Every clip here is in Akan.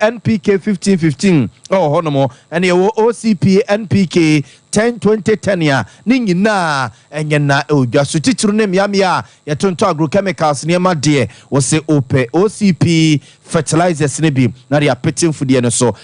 NPK 1515 honomo and your OCP NPK 10-20-10 ya ningi na enye na ujasu titru ne miamia ya tonto agrochemicals niyama die wase ope OCP fertilizers nebi na ya petin fudie no so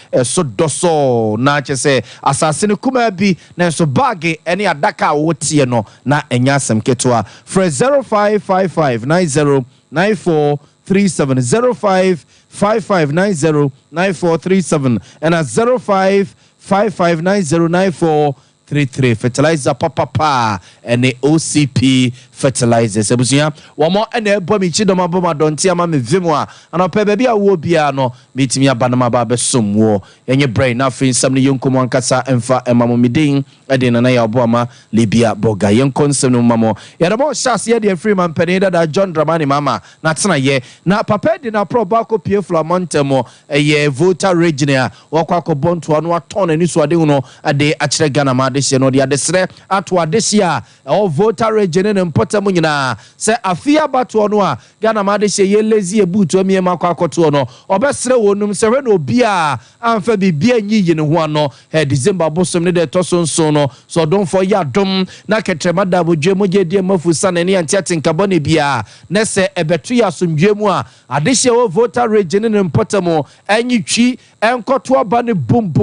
doso na chese asase ne kuma bi na so bag ene adaka wotie no na enya asem ketwa for 0555909437 0555909437 and at 0555909433 fertilizer papa and the OCP fertilizers ebusia womo ene ebo mi chidoma boma donti ama me vimwa ana pe bia a wo bia no metimi abanama ba besomwo yenye brain na fin samne yonkomo ankasa emfa emamo midin ede na ya obo ama libia boga yenkonsem no mamo ya da bo shase ye de free man penida da John Dramani mama na tena ye na papa de na pro ba ko pie flamontemo ye voter region wakwa ko bonto no aton ani so ade no ade akire Ghana ma de hye no de adesre ato ade hye a o voter region ne mpota munyina se afia bato no a Ghana ma de hye ye lazy ebutu amie makwa akoto no obesre wonum se hwe no obi a amfa bibia nyiyi ne ho ano December bosom ne de toso nso no so don for ya dom na ketrema da bodwe moje die mafusa ne ne antiatenka bone bia ne se ebetu ya somdwe mu a ade hye wo voter region ne mpota mu anyitwi enkoto aba ne bum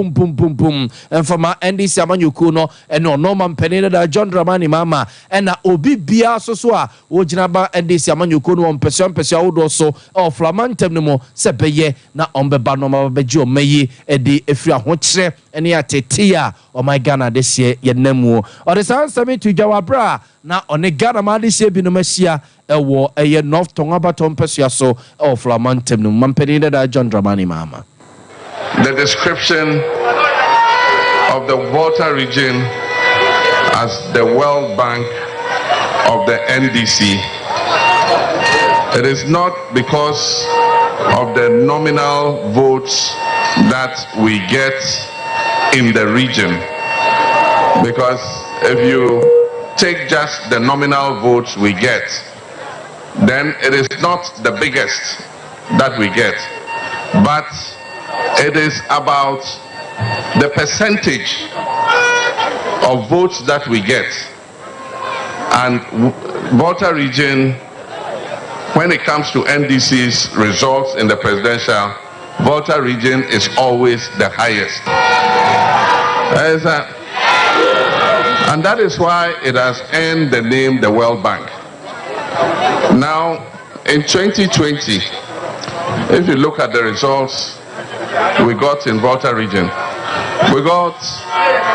enfama NDC amanyuku no eno no mampene da John Dramani mama ena obi bia so a wogina ba NDC amanyuku no mpese awodo so o flamantem no mo se beye na ombeba no ma beji o mayi edi efri ahokyere ene atetia o my Ghana this year yenamu o de sansami to jawabra na one Ghana ma this year bi no mahia ewo eye North Tonga batom pese so o flamantem no mampene da John Dramani mama. The description of the Volta region as the World Bank of the NDC, it is not because of the nominal votes that we get in the region, because if you take just the nominal votes we get, then it is not the biggest that we get, but it is about the percentage of votes that we get. And Volta region, when it comes to NDC's results in the presidential, Volta region is always the highest. And that is why it has earned the name the World Bank. Now, in 2020, if you look at the results we got in Volta region, we got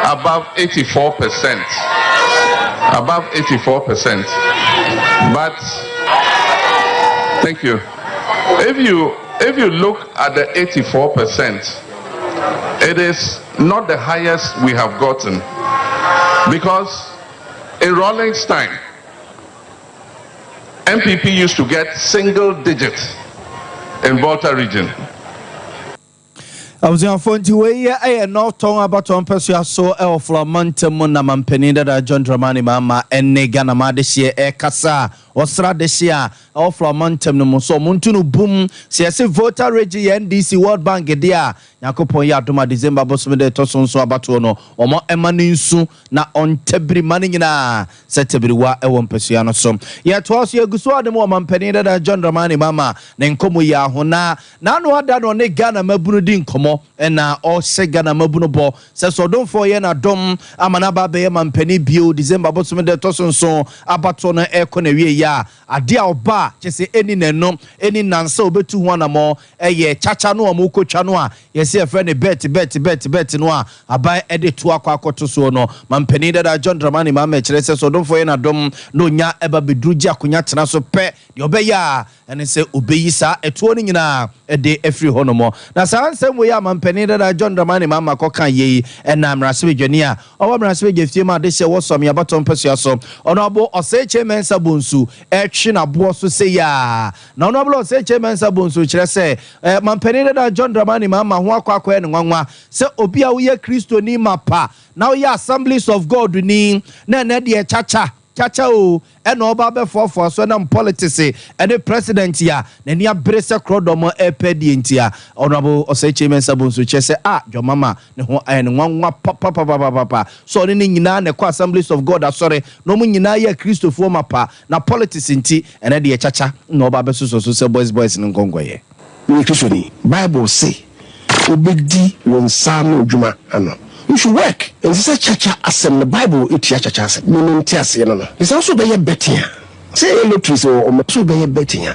above 84%. Above 84%. But thank you. If you look at the 84%, it is not the highest we have gotten, because in Rawlings time, MPP used to get single digit in Volta region. I was on phone to where I no tongue about on person so Flamantem na mampeni da John Dramani mama ene Ghana ma de hye kasa osra de hye o Flamantem no so muntu no boom se voter region NDC World Bank de a yakopon ya doma December bosom de to so abato no omo emane nsu na ontebri mane nyina setebri wa ewo mpesua no so ye to so yeguso adem o mampeni da John Dramani mama ne nkomo ya ho na no ada no ne Ghana mabunu di nkomo ena o se Ghana mabunu bo se so don for ye na dom amana ba be mampeni bio December bosom de to so abato no ekona wie ya ade a oba chese eni neno eni nansa obetu ho na mo eye chacha no o mo kotwa no a yes a friend bet no a abai ede to akwakoto so no mampeni da John Dramani mama kire se so don for ye na dom no nya eba bedruji akonya tena so pe de obeya ene se obeyi sa etuo ni nyina ede efri ho no mo na sa ansem we ya mampeni da John Dramani mama kokan ye ena mrase dwani a owo mrase gefie ma de se wo som ya batom pesua so ono abo oseche mensa bonsu etwe na bo so se ya na ono abo oseche mensa bonsu kire se mampeni da John Dramani mama ho akwa ne nwanwa se obi a wo ye Kristo ni mapa na wo ye Assemblies of God ni na de chacha chacha o and oba be for so na politics and president ya na ni abere se krodomo epedi ntia honorable Osechemen Sabunsu chese your mama ne ho en nwanwa papa so ne nyina ne kwa Assemblies of God asore no mu nyina ya Christopher mapa na politics nti ene de chacha na oba be so se boys ne nkongoye ni Christian Bible say obedi won sam djuma ano. You should work. And this is chacha asem the Bible it chacha asem. No ntiase no no. It's also be betting. Say electricity or so be betting.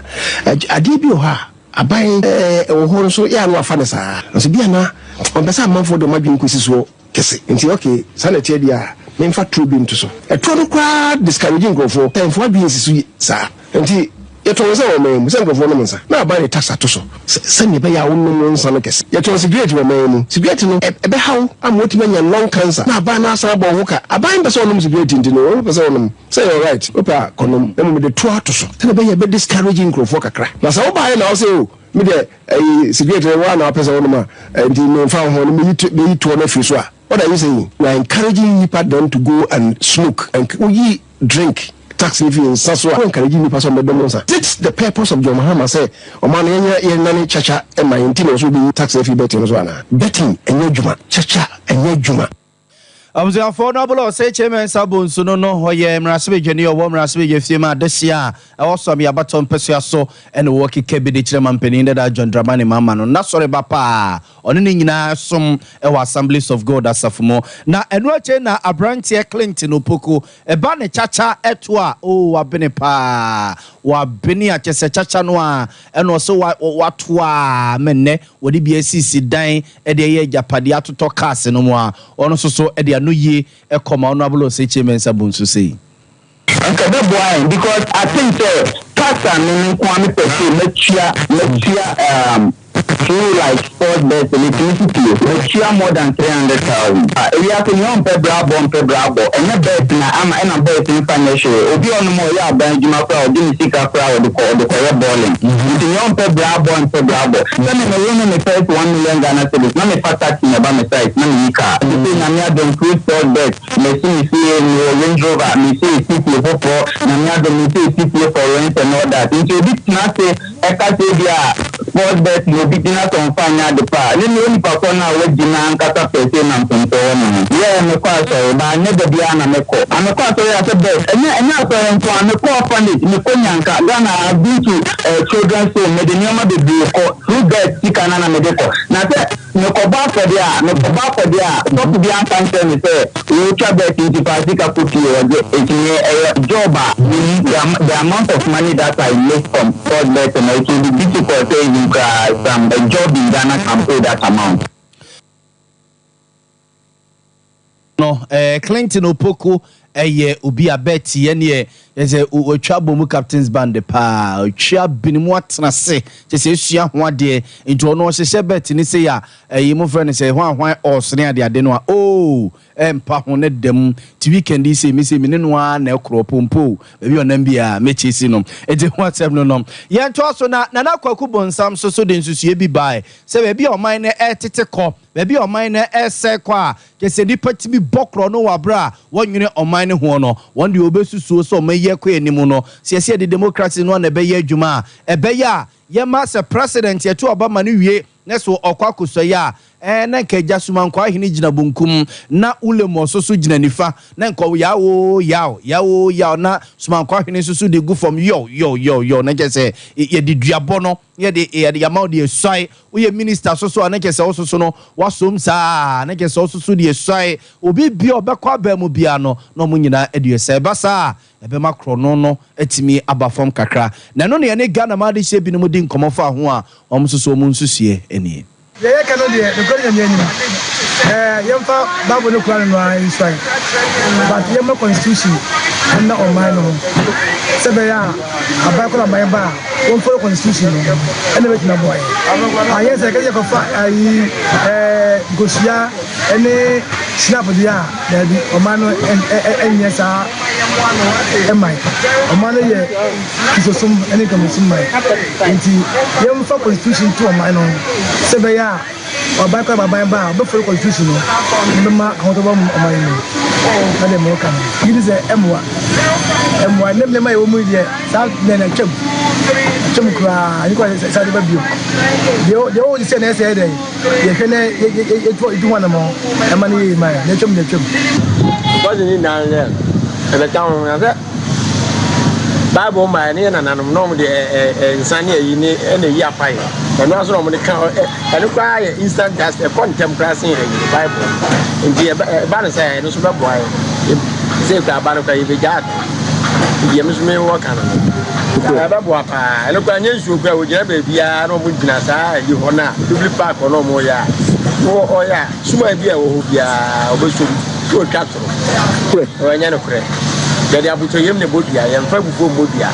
Ade bi o ha aban ho so ya no afa ne saa. So bia na on be say manfo do madwin kwesi so kese. Nti okay, sanete dia memfa true bi nto so. Eto no kwa discouraging go for time for bi esisu saa. Nti yeto se o mem se ngofo no mensa na ba ni tax atoso se ne be ya wonno nsa no kese yeto cigarette we mem cigarette no ebe hawo amoti manya lung cancer na ba na asa bo hoka aban be se onum cigarette ndi no be se onum say all right opa konom em de to atoso se be ya be discouraging growth kakra na sa wo ba na o se o me de cigarette wa na pesa onum ndi no fa ho no me to na fi so a what are you saying? We are encouraging them to go and smoke and we drink tax if you so encouraging me person bedomonsa. That's the purpose of John Mahama say oman ye nani chacha e my intino so be tax if you betting so na betting enye juma chacha enye juma. Amzia for Noble Osechemen Sabunsu no hoye mrasbe jeni owo mrasbe je fiema desia e woso me abaton pesua so e no woki kebi de chire mampeni da John Dramani mama no na sore bapa oni ni nyina som e wa Assemblies of God asafumo na enu ache na Abrantie Clinton opoko e ba ne chacha eto a o wabene pa wabene a chese chacha no a e no so wato a menne wodi bia sisi dan e de ye japade atoto cars no mo a ono so e de no ye e come Honorable Osechemen Sabunsu say okay that boy because I think tax and kwame person through like sport bets and electricity we more than 300,000 we have to know brabo and na bet na am na bet in financial obi on mo ya ban juma kwa odi sika kwa odi ko balling we know brabo and then me first 1 million Ghana cedis na me tax na ba me site na me car na me don through sport bet me see no Range Rover me see people for na me don see people for rent and all that into bit na say e ka say dia sport bet no be dinner on fanya the pa ni only person na we dinner nkata pese na mponto no yeah me kwa so ba never bia na me ko amekwa so ya say bet enya so nko amekwa orphanage me ko nyanka Ghana been to children's home me de nyama de bi ko through bet sikana na me de ko na say me ko ba for dia so to be answer me say we try bet into pasika kuti job the amount of money that I make from sport bet and it will be difficult to you some job in Ghana can pay that amount. No, Clinton Opoko, ubi abeti ye yeze otwa bomu captains band pa otwa binimu atena se chese esua ho ade nto no hyehye bet ni se ya yimo friend se hwan osne ade no a empa ho ne dem ti weekend se mi se mi ne no na ekro pompo be bi onam bia mechisi no eje WhatsApp no ye nto so na kwaku bonsam so de nsusue bi bai se be bi oman na etete ko be bi oman na ese kwa chese di pati bi bokro no wabra wonwene oman ne ho no won de obesusuo so ye kwa enimu no siese de democracy no na be ye adwuma ebe ya ye ma se president ye to obama no wie na so okwakoso ya na nke jasuma nkwa hini jina bunkum na ulemo so jina nifa na nko yawo na suma nkwa hini so de go from yo na kese ye de duabo no ye de yama de esai wo minister so na kese wo so no wasom sa na kese wo so de esai obi bia obekwa ba mu bia no na mo nyina eduese basa ebe makro no etimi abafom kakra na no ne Ghana ma de hye bi no di nkomo fa ho a omsoso mu nsusuye eni ye kanu de ko nya nyanyima yemfa babu no kwan no ai swai but yemma constitution na o man no sebe ya abai ko na bai ba won follow constitution no ene betina boy aye se ke ko fa ai gosia ene snap dia da bi o man no enye sa emai o man no ye kisosum ene kamusum mai nti yemfa constitution to o man no sebe ya ọba kọ baba ba ọba for constitution no mbema ahotoba ọmọ yi na dem mo kan yiri se emwa nem ma ye wo mu die sa na twem kra ni ko sa de ba bio de o se na se de ye hwe na ye to wana mo ema ni ma na twem ko ni na le ebe tawo na se Bible ma ni na nanom no de insani ayi ni na yi apai eno aso no mo de kan eno kwa ye instant gas e contemporary Bible nti ba na say no so be boy say kwa ba no kwa ye be jad ye me so me wo kan no ba bo apa eno kwa nya nsuo kwa wo gina ba bia no mo gina saa yi ho na public park no mo ya wo ya suma bia wo ho bia obeso wo twatro o nya no kure jadi abuto yem ne bodia yem fa bufo bodia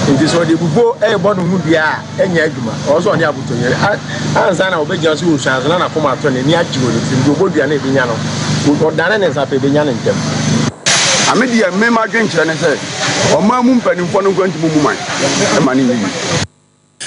nti so de bufo e bono hu bia enya adwuma o so ne abuto yem ansa na obegya so usuan na koma to ne ni ajiwo ne nti bodia na ebinya no o dane ne sa pe benya ne ntem amedia me ma dwenkyere ne se o ma mu mpanimfo no kwanti mu man e ma ne yi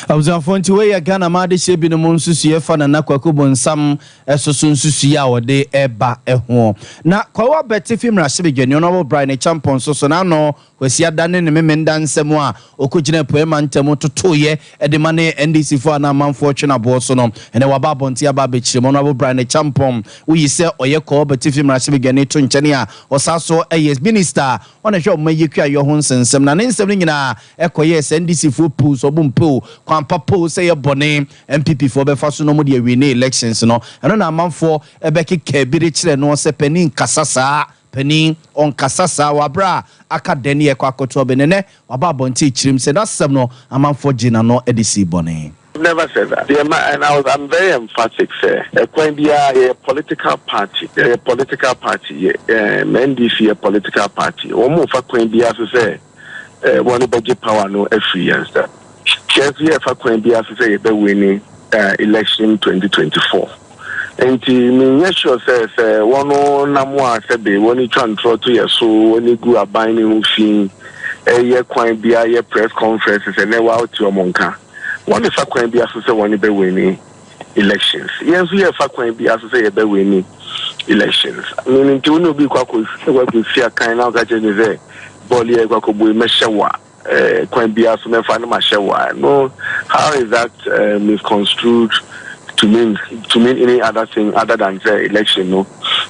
Abuzafo nti we ya Ghana ma de hye bi no mo nsusuye fa na nakwakubo nsam esoso nsusuye a wode eba eho na kwawa beti fimra shibegeni ono Brian ne champion so na no kwasi adane ne memenda nsem a okogina poema ntemu totoye edema ne NDC fo na manfo twena bo so no ene waba bonti aba be chire mo no Brian ne champion uyi se oye kwawa beti fimra shibegeni to nchene a osaso yes minister ona hwe omayekua yo ho nsensem na ne nsem ne nyina ekoye NDC fo pu so bompo kwampa po say ye bone MPP for be faso no mo de win elections no eno na amanfo ebeke kabire kire no se pani nkasasa pani on kasasa wabra akadeni e kwakoto benene waba bonti chirim se that sem no amanfo gina no edisi bone. Never said that. And I'm very emphatic, sir. A political party, NDC a political party. One more for Quenbia to say, one budget power no every year. Chelsea for Quenbia to say, they're winning election 2024. And to sure says, one Namwa said they want to transfer to your soul when you go a binding thing, a year Quenbia, a press conferences, and then out to a monka. One if I can be associated one be winning elections. Yes, we have can be associated be winning elections. Meaning to no be kwako we fear kind of that is there. Boli kwako boy meshawa can be associated find mashawa. No, how is that misconstrued to mean any other thing other than the election? No,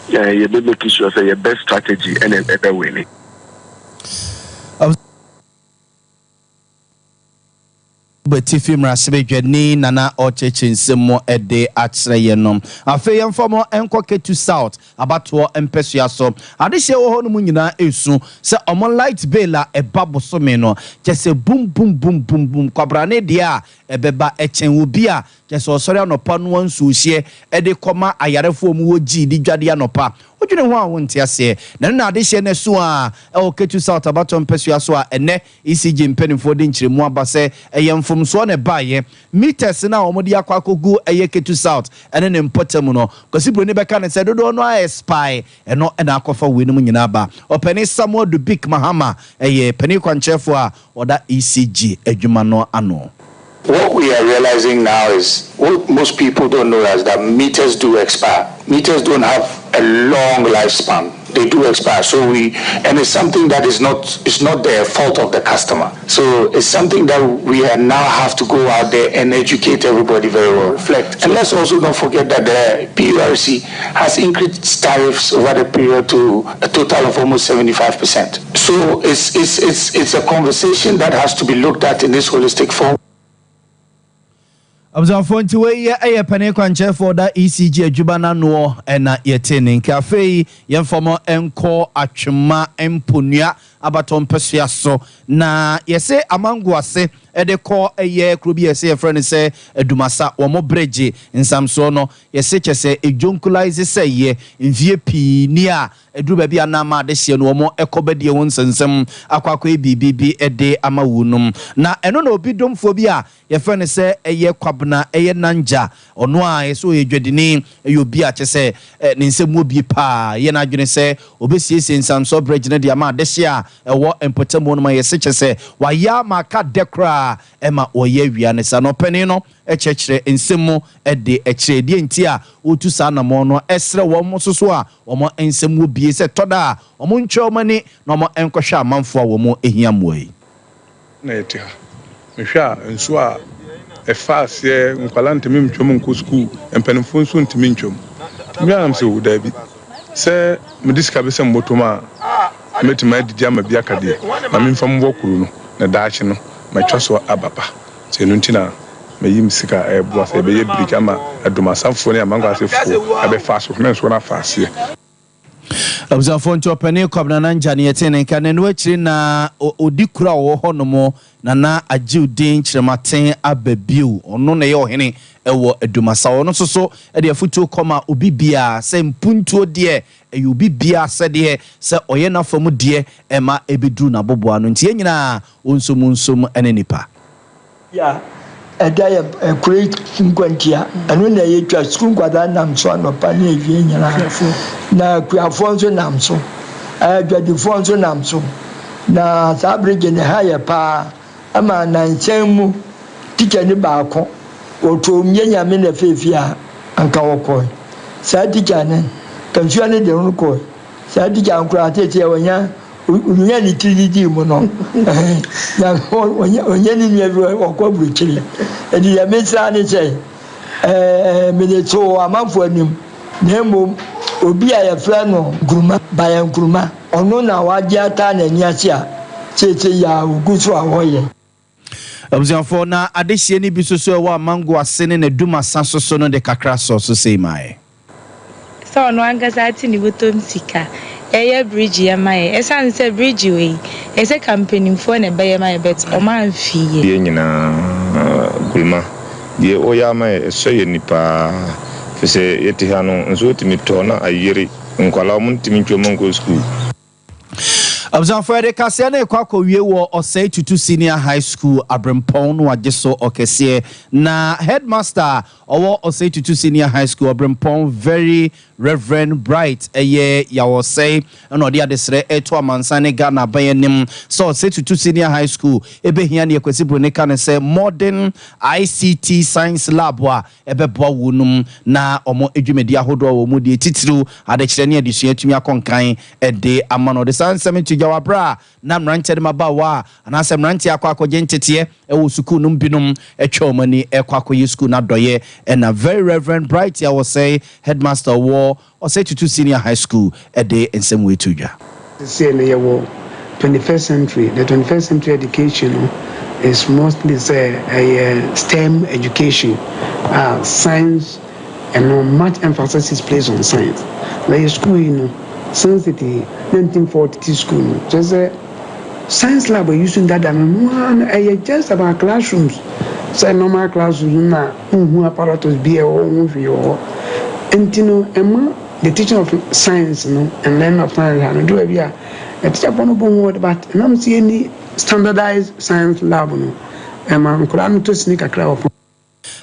you be making sure say your best strategy and then be winning. Betifi mrasibegeni nana ocheche nsemo ede atreye nom afe yemfomo enkoketu south abato empesu aso adehye wo hono nyina esu se omo light bela ebaboso me no kese bum bum bum bum bum kwabrane dia ebeba echen wo bia kese osori anopa no ansu hye ede koma ayarefo mu woji di dwade anopa odwene ho a wonte ase na adehye ne so a oketu south abato empesu aso a ene ECG mpenimfo de nkyiremu abase eyemfo so ne baye meters na omodi akwakogu eyeketu south ene ne mpotem no kwasibro ne beka ne se dodo no a spy eno na akofa wenum nyina ba openi Samuel Dubik Mahama eye peni kwanchefo a oda ECG adwuma no ano. What we are realizing now is what most people don't know is that meters do expire. Meters don't have a long lifespan. They do expire. So and it's something that it's not the fault of the customer. So it's something that we now have to go out there and educate everybody very well, reflect. And let's also not forget that the PURC has increased tariffs over the period to a total of almost 75%. So it's a conversation that has to be looked at in this holistic form. Abuzafo nti we ye pane kwanche for da ECG adwubana no na yetene nkafe yemfomo enko atwema emponua abaton pesua so na yese amango ase ede ko eye krobi yese ye friend se edumasa wo mo bridge nsamso no yese chese ejonkulaise se ye mvie pi ni a eduba bia na ma de hye no wo mo ekobadie won sensem akwakwa bibibi ede amawunum na eno na obi domfo bi a ye friend se eye kwabna eye nanja ono a yeso edwadini eyobi a chese ne nsem obi pa ye na adwene se obesiesie nsamso bridge ne de ama de hye a ewo empotemo no ma yese se waya maka dekra ema oye wia ne sa no pani no echechire nsemu de echire ntia otu sa na mo no esre wo mo soso a wo nsemu bie se toda wo ntwe mani na mo enkohwe amanfo a wo mo ehia moyi na etia mehwa nso a efaase nkwala ntimi ntwom nko school empanimfo nso ntimi ntwom miam se udabi se mediska be se mbotoma metima didi ama bia kade ma memfa mbokuru no na daachi no matwa so ababa se no ntina mayim sika eboa se be ye brika ma adumasamfo ne amango asefo abe faso me nso na faase Abzafo nti opani kwabna na njane yetene nka nenu akiri na odikura wo honomo na ajiudin chirematen ababiu ono na ye ohene ewo adumasa ono soso e de afutu koma obibia se mpuntuo de e obibia se de se oye na famu de ema ebedru na boboa no nti enyina onsum ene nipa ya edaya create nkwantia anu na ye twa school kwada nam so anopa na ewie nyina na kuafonso nam so adwadifonso nam so na sabrige ne haye pa ama na nchemu tike ni baako oto myenya me na fefia anka wokoi sa tike ne kanjua ne de nko sa tike ankura tete wonya unya ni tidi mu no ya onya ni nyewe okwa buchiri edi ya mesa ne che me de to amanfo anim na mom obi a yefra no guruma bayan guruma ono na waje ata na niase a tete ya uguso ahoye Abzafo na adehie ni bisoso wa mango asene na duma sansoso no de kakra so sei mai so no angasa ati ni botom sika eye bridge ya mai esan se bridge we ese company fo na be ya mai bet o man fie ye nyina gulma ye o ya mai so ye nipa fese yeti hanu nso timi to na ayiri nkwala mun timi ntwomongo school Abzafo de kase na kwakọ wie wo Osei Tutu Senior High School Abrempon no ajeso okese na headmaster owo Osei Tutu Senior High School Abrempon very Reverend Bright eye ya Osei no de adesre eto amansane Ghana bayenim so Osei Tutu Senior High School ebehia ne kwesi bronika ne se modern ICT science lab wa ebeboa wonum na omo edwumedi ahodo wo mu de titiru adekire ne adesua atumi akonkan ede amano de sansem jawabra na mranche de mabawa anasem mranche akwakoje ntete ewo school num binum etwomani ekwakoye school na doye and a very Reverend Bright ya was say headmaster war Osei Tutu Senior High School a day in some way to ja say the 21st century the 21st century education is mostly say a STEM education science and much emphasis is placed on science like school since the 1942 school, just a science lab we're using that and just about classrooms. Say normal classrooms na who apparatus be a home for your and the teaching of science and learning of science and do a teacher word but I don't see any standardized science lab and could to sneak a crowd.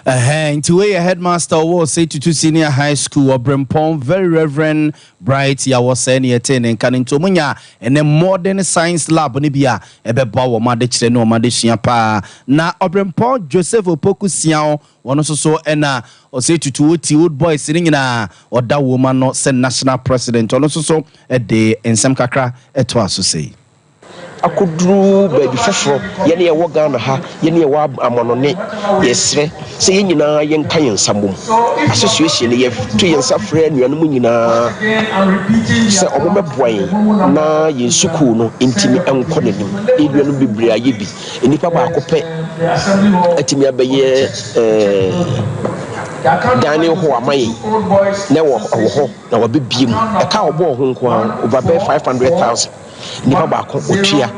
Into way a headmaster was Osei Tutu Senior High School Abrempon very Reverend Bright ya was any attending can into munya and a modern science lab nibia ebeba wo made chire no made pa na Abrempon Joseph Opoku Siao one so ena Osei Tutu oti old boy sitting na oda woman no sen national president ono so e de ensem kakra eto aso sei akudru baby foforo yene ye wo Ghana ha yene ye wa amonone yesre se yenyina yenka yensambom association ye to yensa frɛ nuanom nyina se obomeboan na yensuku no intimi enko nanim eduanom bebre aye bi enipa ba akopɛ atimi abaye Daniel ho amaye na wo ho na wabebiem e ka obo ho nko over 500,000 nipa ba ko otua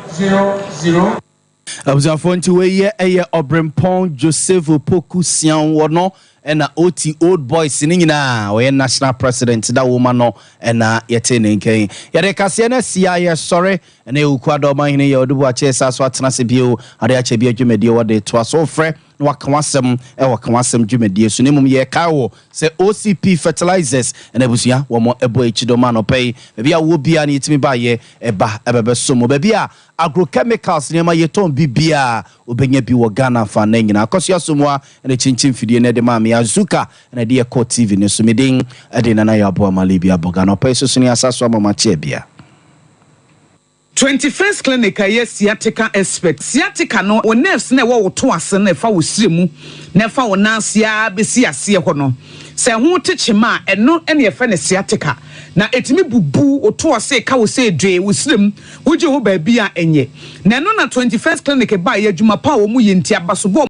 Abzafo nti we ye eye Abrempon Joseph Opoku Sian wono ena oti old boys ni nyina we national president da woman no ena yete ne nken yade kase na sia ye sore ena e ukwado man hene ye odubu ache sa so atena se bio ade ache bi adwumedi wo de to aso frɛ na waka wasem e waka wasem dwumadie so nemum ye kawo se OCP fertilizers na abusua wo mo ebo echidoma no pay bia wo bia na yitimi ba ye eba ebebe somo bia agrochemicals nema yeton bibia obenya bi wo Ghana fa na nyina akosua somoa na chinchin fidie na de maami azuka na de Court TV ne so medin ade na ya bo amalibia boga no pay so suni asaso amamache bia 21st clinic aye sciatica expert sciatica no o nerves na wo to ase na fa wo siremu na fa wo nansia besi ase ho no se ho techema eno ene efa ne sciatica na etimi bubu o to ase ka wo se dwe wo sirem wo je ho ba bia enye na eno na 21st clinic ba ye adwuma pa wo mu ye ntia baso